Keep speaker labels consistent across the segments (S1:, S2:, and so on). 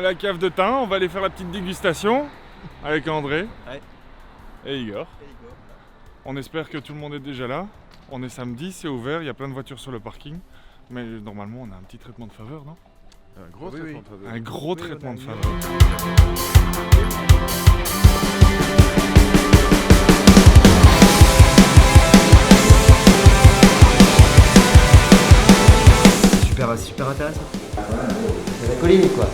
S1: la cave de thym, on va aller faire la petite dégustation avec André et Igor. On espère que tout le monde est déjà là. On est samedi, c'est ouvert, il y a plein de voitures sur le parking. Mais normalement, on a un petit traitement de faveur, non?
S2: Un gros traitement de faveur.
S1: Un gros traitement de faveur.
S3: Super intéressant. C'est la colline quoi.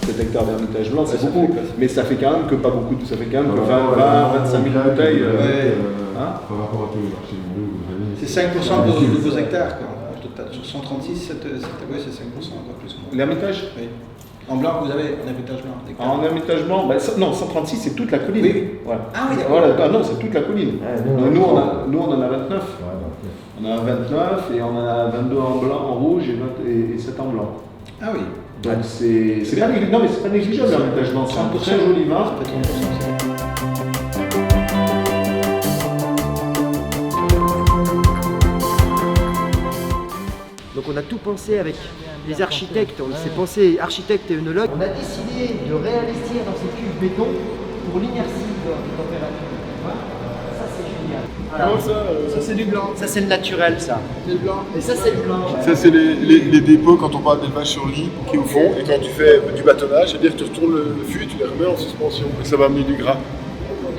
S4: 7 hectares d'Hermitage blanc, c'est beaucoup, mais ça fait quand même que pas beaucoup, ça fait quand même que 20-25 000 bouteilles.
S2: Par rapport à tous les marchés mondiaux, vous avez.
S5: C'est 5% de vos hectares quoi, au total. Sur 136, c'est 5%, encore plus.
S4: L'Hermitage?
S5: Oui. En blanc, vous avez en Hermitage blanc.
S4: En Hermitage blanc, non, 136 c'est toute la colline.
S5: Oui.
S4: Ouais.
S5: Ah oui, d'accord.
S4: Voilà, non, c'est toute la colline. Nous, on en a 29. On en a 29 et on en a 22 en blanc, en rouge et 7 en blanc.
S5: Ah oui.
S4: Donc c'est pas négligeable, mais c'est pas négligeable l'Hermitage blanc. C'est un très joli vin.
S3: Donc on a tout pensé avec les architectes, on s'est pensé architectes et œnologues. On a décidé de réinvestir dans ces cuves béton pour l'inertie de température. Ça c'est génial. Voilà.
S5: Ça c'est du blanc.
S3: Ça c'est le naturel ça.
S5: C'est le blanc.
S3: Et ça c'est le blanc.
S2: Ça, c'est les dépôts quand on parle d'élevage sur lit qui est au fond. Et quand tu fais du bâtonnage, c'est-à-dire que tu retournes le fût et tu les remets en suspension. Et ça va amener du gras.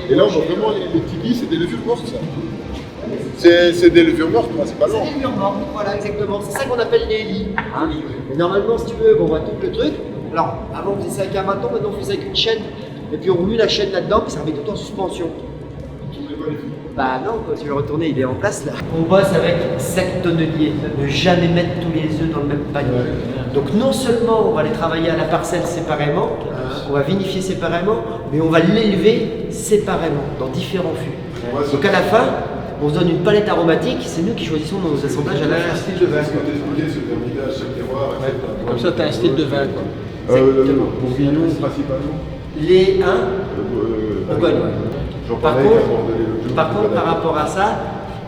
S2: Et là, on voit vraiment les petits lits, c'est des levures mortes, ça. C'est des levures mortes, c'est pas long.
S3: C'est des levures mortes, voilà exactement. C'est ça qu'on appelle les lits. Hein. Et normalement, si tu veux, on voit tout le truc. Alors, avant on faisait ça avec un bâton, maintenant on faisait avec une chaîne. Et puis on roule la chaîne là-dedans, puis ça remet tout en suspension. Bah non, quand tu le retournes, il est en place là. On bosse avec 7 tonneliers, ne jamais mettre tous les œufs dans le même panier. Donc non seulement on va les travailler à la parcelle séparément, on va vinifier séparément, mais on va l'élever séparément, dans différents fûts. Donc à la fin, on se donne une palette aromatique, c'est nous qui choisissons nos assemblages à la fin.
S2: Style de vin, ce que tu expliqué sur l'hermitage, chaque terroir, etc.
S5: Comme ça, tu as un style de vin quoi.
S2: Bourguignon principalement.
S3: Les 1, Bourgogne. Par contre, par rapport à ça,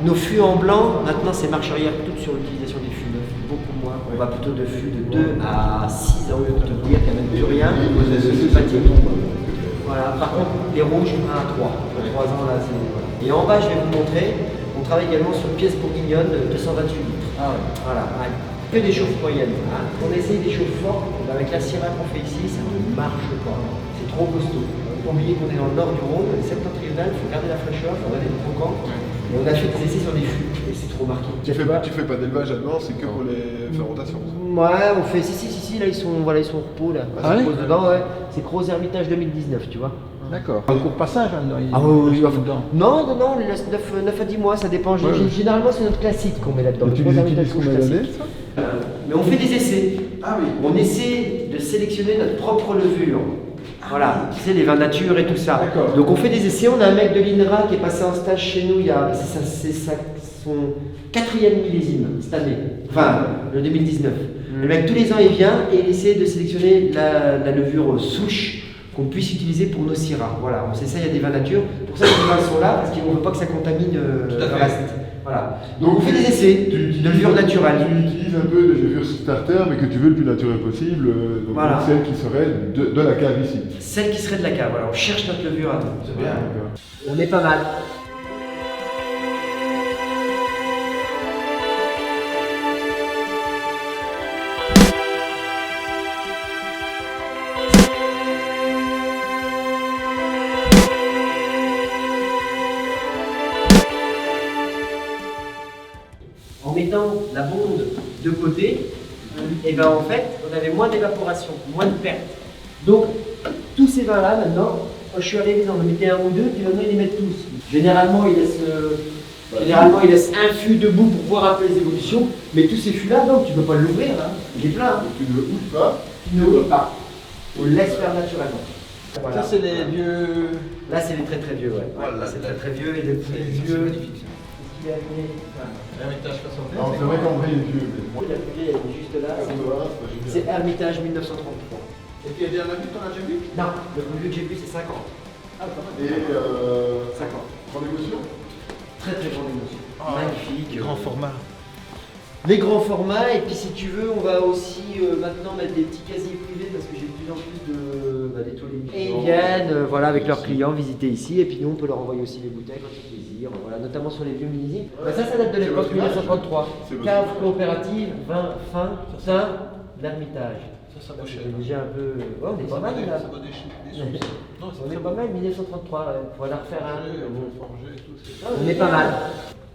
S3: nos fûts en blanc, maintenant c'est marche arrière toute sur l'utilisation des fûts neufs, beaucoup moins. On va plutôt de fûts de 2 à 6 ans pour te dire qu'il n'y a même plus rien. Voilà, par contre, les rouges 1 à 3. 3 ans là, c'est. Voilà. Et en bas, je vais vous montrer, on travaille également sur pièces bourguignonnes de 228 litres. Ah ouais. Voilà, que des chauffes moyennes. Hein. On essaye des chauffes fortes, avec la syrah qu'on fait ici, ça ne marche pas. C'est trop costaud. Il faut oublier qu'on est dans le nord du Rhône, le septentrional, il faut garder la fraîcheur, il faut garder le croquant. Et on a fait des essais sur des fûts, et c'est trop marqué.
S2: Tu fais pas d'élevage là-dedans, c'est que pour les fermentations.
S3: Ouais, on fait, si, là ils sont au repos là.
S5: Ah ouais
S3: dedans, ouais. C'est Gros Hermitage 2019, tu vois.
S5: D'accord. Un court passage maintenant.
S3: Ah oui, non, on les laisse 9 à 10 mois, ça dépend. Généralement, c'est notre classique qu'on met là-dedans.
S2: Tu les utilises combien d'années ça?
S3: Mais on fait des essais.
S5: Ah oui.
S3: On essaie de sélectionner notre propre levure. Voilà, tu sais, les vins nature et tout ça. Donc on fait des essais. On a un mec de l'INRA qui est passé en stage chez nous, c'est son 4e millésime cette année, enfin le 2019. Le mec tous les ans il vient et il essaie de sélectionner la levure souche qu'on puisse utiliser pour nos syrahs. Voilà, on sait ça, il y a des vins nature. Pour ça, les vins sont là parce qu'on ne veut pas que ça contamine le reste. Voilà. Donc on fait des essais de levure naturelle.
S2: Tu utilises un peu des levures starter, mais que tu veux le plus naturel possible, donc
S3: voilà.
S2: Celle qui serait de la cave ici.
S3: Celle qui serait de la cave, voilà, on cherche notre levure à nous.
S5: C'est bien.
S3: On est pas mal. En mettant la bonde de côté, et ben en fait, on avait moins d'évaporation, moins de perte. Donc, tous ces vins-là, maintenant, quand je suis arrivé, on en mettait un ou deux, puis maintenant ils les mettent tous. Généralement, ils laissent un fût debout pour voir un peu les évolutions, mais tous ces fûts-là, donc tu ne peux pas l'ouvrir, hein. Il est plein. Hein.
S2: Tu ne le ouvres pas.
S3: Tu ne l'ouvres pas. On le laisse faire naturellement. Voilà.
S5: Ça, c'est les vieux.
S3: Là, c'est les très très vieux, ouais.
S5: Voilà,
S3: c'est très très vieux et les plus vieux.
S5: Magnifique. Hermitage 60.
S2: Non, c'est vrai qu'en vrai, il est vieux.
S3: La plus vieille, elle est juste là. C'est Hermitage 1933.
S5: Et puis, il y en a vu, t'en as déjà vu?
S3: Non, le plus vieux que j'ai vu, c'est 50.
S5: Ah, quand même.
S2: Et
S3: 50.
S2: grande émotion.
S3: Très très grande émotion. magnifique.
S5: Grand format.
S3: Les grands formats, et puis si tu veux, on va aussi maintenant mettre des petits casiers privés parce que j'ai de plus en plus des toilettes. Et ils viennent voilà, avec leurs clients visiter ici, et puis nous on peut leur envoyer aussi les bouteilles quand ils désirent, voilà, notamment sur les vieux millésimes. Ça date de l'époque 1933. Cave coopérative, vin fin, teint, l'Ermitage.
S5: Ça vaut cher.
S3: C'est déjà un peu. Ouais, on est pas mal là.
S5: Ça vaut des sous. Non,
S3: On est pas mal, 1933, ouais. Faut la refaire un peu.
S5: forgé et tout.
S3: On est pas mal.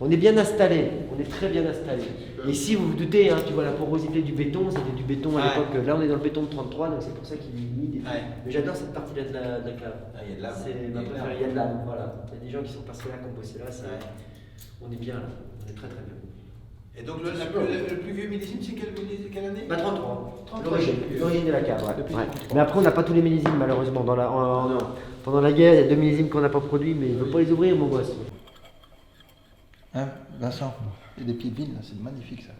S3: On est bien installé, on est très bien installé. Et si vous vous doutez, hein, tu vois la porosité du béton, c'était du béton à l'époque. Là on est dans le béton de 33, donc c'est pour ça qu'il est humide. Mais j'adore cette partie-là de la cave.
S5: Il y a de l'âme.
S3: C'est ma préférée, il y a de l'âme, voilà. Il y a des gens qui sont passés là, qui ont bossé là, on est bien là, on est très très bien.
S5: Et donc le plus vieux millésime, c'est quelle année?
S3: 33, l'origine de la cave, ouais. Mais après on n'a pas tous les millésimes malheureusement. Pendant la guerre, il y a 2 millésimes qu'on n'a pas produits, mais il ne veut pas les ouvrir mon gosse.
S5: Hein, Vincent, il y a des pieds de vigne, là, c'est magnifique ça.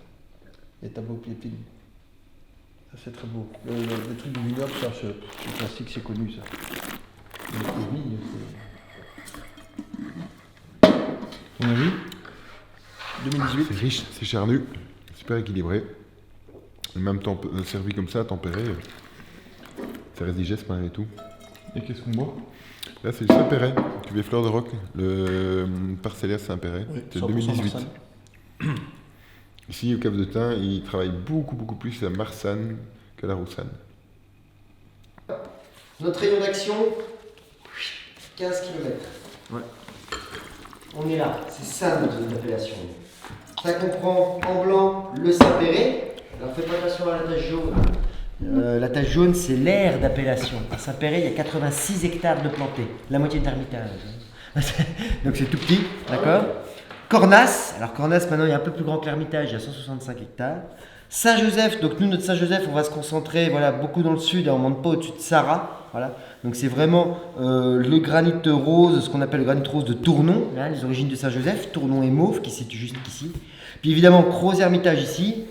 S5: Il y a des tableaux pieds de vigne. Ça c'est très beau. Le truc du vignoble, ça, c'est classique, c'est connu ça. Les pieds de vigne,
S1: Ton avis?
S5: 2018.
S2: C'est riche, c'est charnu, super équilibré. Même servi comme ça, tempéré, ça reste digeste malgré tout.
S1: Et qu'est-ce qu'on boit?
S2: Là, c'est le Saint-Péret, cuvée Fleur de Roc, le Parcellaire Saint-Péret, c'est 2018. Ici, au Cave de Thym, ils travaillent beaucoup plus la Marsanne que la Roussanne.
S3: Notre rayon d'action, 15 km.
S2: Ouais.
S3: On est là, c'est ça notre appellation. Ça comprend en blanc le Saint-Péret. Alors faites attention à la tache jaune. La tache jaune, c'est l'aire d'appellation. À Saint-Péret, il y a 86 hectares de plantés, la moitié de l'Ermitage. Donc c'est tout petit, d'accord. Cornas, alors Cornas maintenant il est un peu plus grand que l'Ermitage, il y a 165 hectares. Saint-Joseph, donc nous notre Saint-Joseph, on va se concentrer beaucoup dans le sud, on ne monte pas au-dessus de Sarrat. Voilà. Donc c'est vraiment le granit rose, ce qu'on appelle le granit rose de Tournon, là, les origines de Saint-Joseph, Tournon et Mauve qui se situe juste ici. Puis évidemment Crozes-Hermitage ici,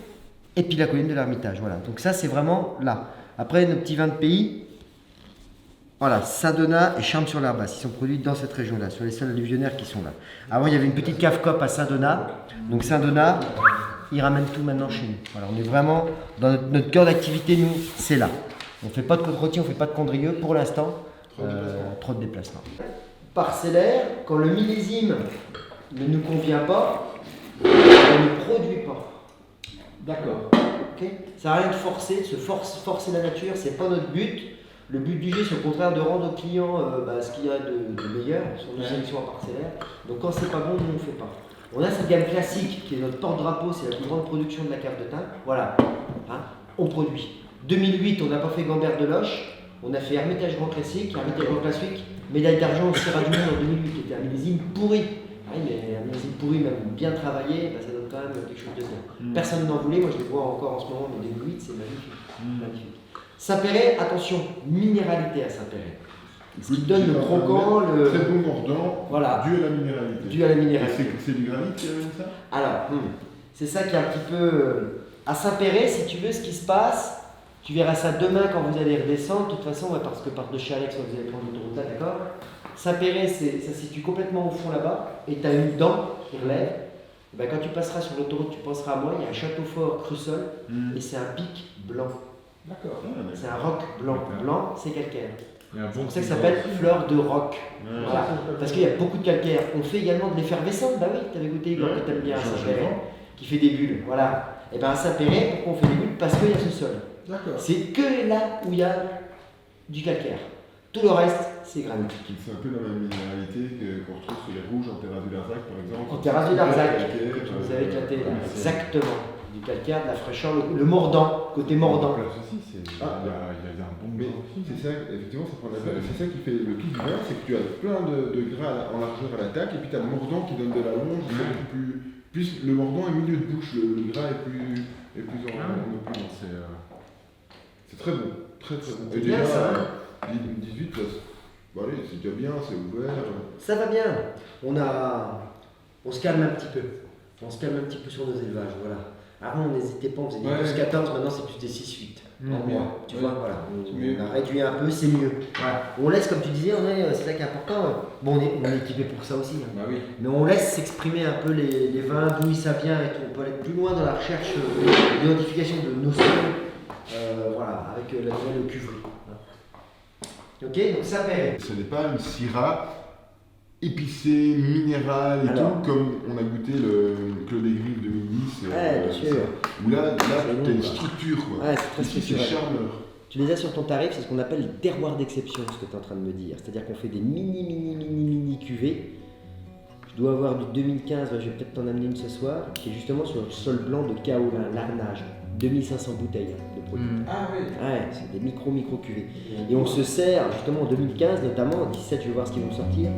S3: et puis la colline de l'Ermitage. Voilà. Donc ça c'est vraiment là. Après nos petits vins de pays, voilà, Saint-Donat et Charmes-sur-l'Arbasse, ils sont produits dans cette région-là, sur les sols alluvionnaires qui sont là. Avant il y avait une petite cave COP à Saint-Donat, donc Saint-Donat, ils ramènent tout maintenant chez nous. Voilà, on est vraiment dans notre cœur d'activité, nous, c'est là. On ne fait pas de côte-rôtie, on ne fait pas de condrieux pour l'instant. Trop de déplacements. Parcellaire, quand le millésime ne nous convient pas, on ne produit pas. D'accord. Okay. Ça n'a rien de forcer, forcer la nature, c'est pas notre but. Le but du jeu, c'est au contraire de rendre aux clients ce qu'il y a de meilleur sur nos sélections en parcellaire. Donc quand c'est pas bon, nous on ne fait pas. On a cette gamme classique qui est notre porte-drapeau, c'est la plus grande production de la cave de Thym. Voilà, hein, on produit. 2008, on n'a pas fait Gambert de Loche, on a fait Hermitage Grand Classique, Hermitage Grand Classique, médaille d'argent au Sierra du Monde en 2008, qui était un millésime pourri. Oui, mais un millésime pourri, même bien travaillé, ça donne quand même quelque chose de bien. Personne n'en voulait, moi je les vois encore en ce moment, mais 2008, c'est magnifique. Magnifique. Saint-Péret, attention, minéralité à Saint-Péret. Ce qui donne le croquant, le.
S2: Très bon mordant,
S3: voilà.
S2: dû à la minéralité.
S3: Dû à la minéralité.
S2: C'est du granit, ça?
S3: Alors, c'est ça qui est un petit peu. À Saint-Péret, si tu veux, ce qui se passe, tu verras ça demain quand vous allez redescendre, de toute façon, parce que par de chez Alex, vous allez prendre l'autoroute là, d'accord? Saint-Péret, ça se situe complètement au fond là-bas, et tu as une dent qui relève. Et ben, quand tu passeras sur l'autoroute, tu penseras à moi, il y a un château fort Crussol, et c'est un pic blanc.
S2: D'accord.
S3: C'est un roc blanc. Blanc, c'est calcaire.
S1: C'est
S3: pour ça que ça s'appelle fleur de roc. Voilà. Parce qu'il y a beaucoup de calcaire. On fait également de l'effervescence. Bah oui, tu avais goûté Igor, que tu aimes bien à Saint-Péret, qui fait des bulles. Voilà. Et bien à Saint-Péret, pourquoi on fait des bulles? Parce qu'il y a ce sol.
S2: D'accord.
S3: C'est que là où il y a du calcaire. Tout le reste, c'est granitique.
S2: C'est un peu la même minéralité qu'on retrouve sur les rouges en terrasse du Larzac, par exemple.
S3: En terrasse du Larzac, que vous avez éclaté là. Exactement. Du calcaire, de la fraîcheur, le mordant, côté mordant.
S1: Il y a un bon
S2: Mais c'est ça, effectivement, c'est ça qui fait le kiff du vin, c'est que tu as plein de gras en largeur à l'attaque, et puis tu as le mordant qui donne de la longe, plus le mordant est milieu de bouche, le gras est plus en opulence. C'est très bon, très bon.
S3: C'est bien ça.
S2: 18, bah, allez, c'est déjà bien, c'est ouvert.
S3: Ça va bien. On se calme un petit peu. On se calme un petit peu sur nos élevages, voilà. Avant, on n'hésitait pas, on faisait des 12-14, maintenant c'est plus des 6-8. en moins. Tu vois, voilà.
S4: mieux.
S3: On a réduit un peu, c'est mieux. Voilà. On laisse, comme tu disais, c'est là qui est important. Bon, on est équipé pour ça aussi. Hein.
S4: Bah oui.
S3: Mais on laisse s'exprimer un peu les vins, d'où ça vient et tout. On peut aller plus loin dans la recherche, l'identification de nos sols, voilà, avec la nouvelle cuverie. Ok, donc ça paie.
S2: Ce n'est pas une syrah épicée, minérale et
S3: Alors.
S2: tout, comme on a goûté le Clos des Griffes 2010.
S3: Ouais, bien sûr.
S2: Où là tu as une
S3: bon,
S2: structure. Quoi.
S3: Ouais, c'est très
S2: Ici, c'est
S3: structurel.
S2: charmeur.
S3: Tu les as sur ton tarif, c'est ce qu'on appelle les terroirs d'exception, ce que tu es en train de me dire. C'est-à-dire qu'on fait des mini cuvées. Je dois avoir du 2015, je vais peut-être t'en amener une ce soir, qui est justement sur le sol blanc de Kaolin, l'Arnage. 2500 bouteilles de produits.
S4: Ah oui.
S3: Ouais, c'est des micro cuvées. Et on se sert, justement en 2015 notamment, en 17, je vais voir ce qu'ils vont sortir.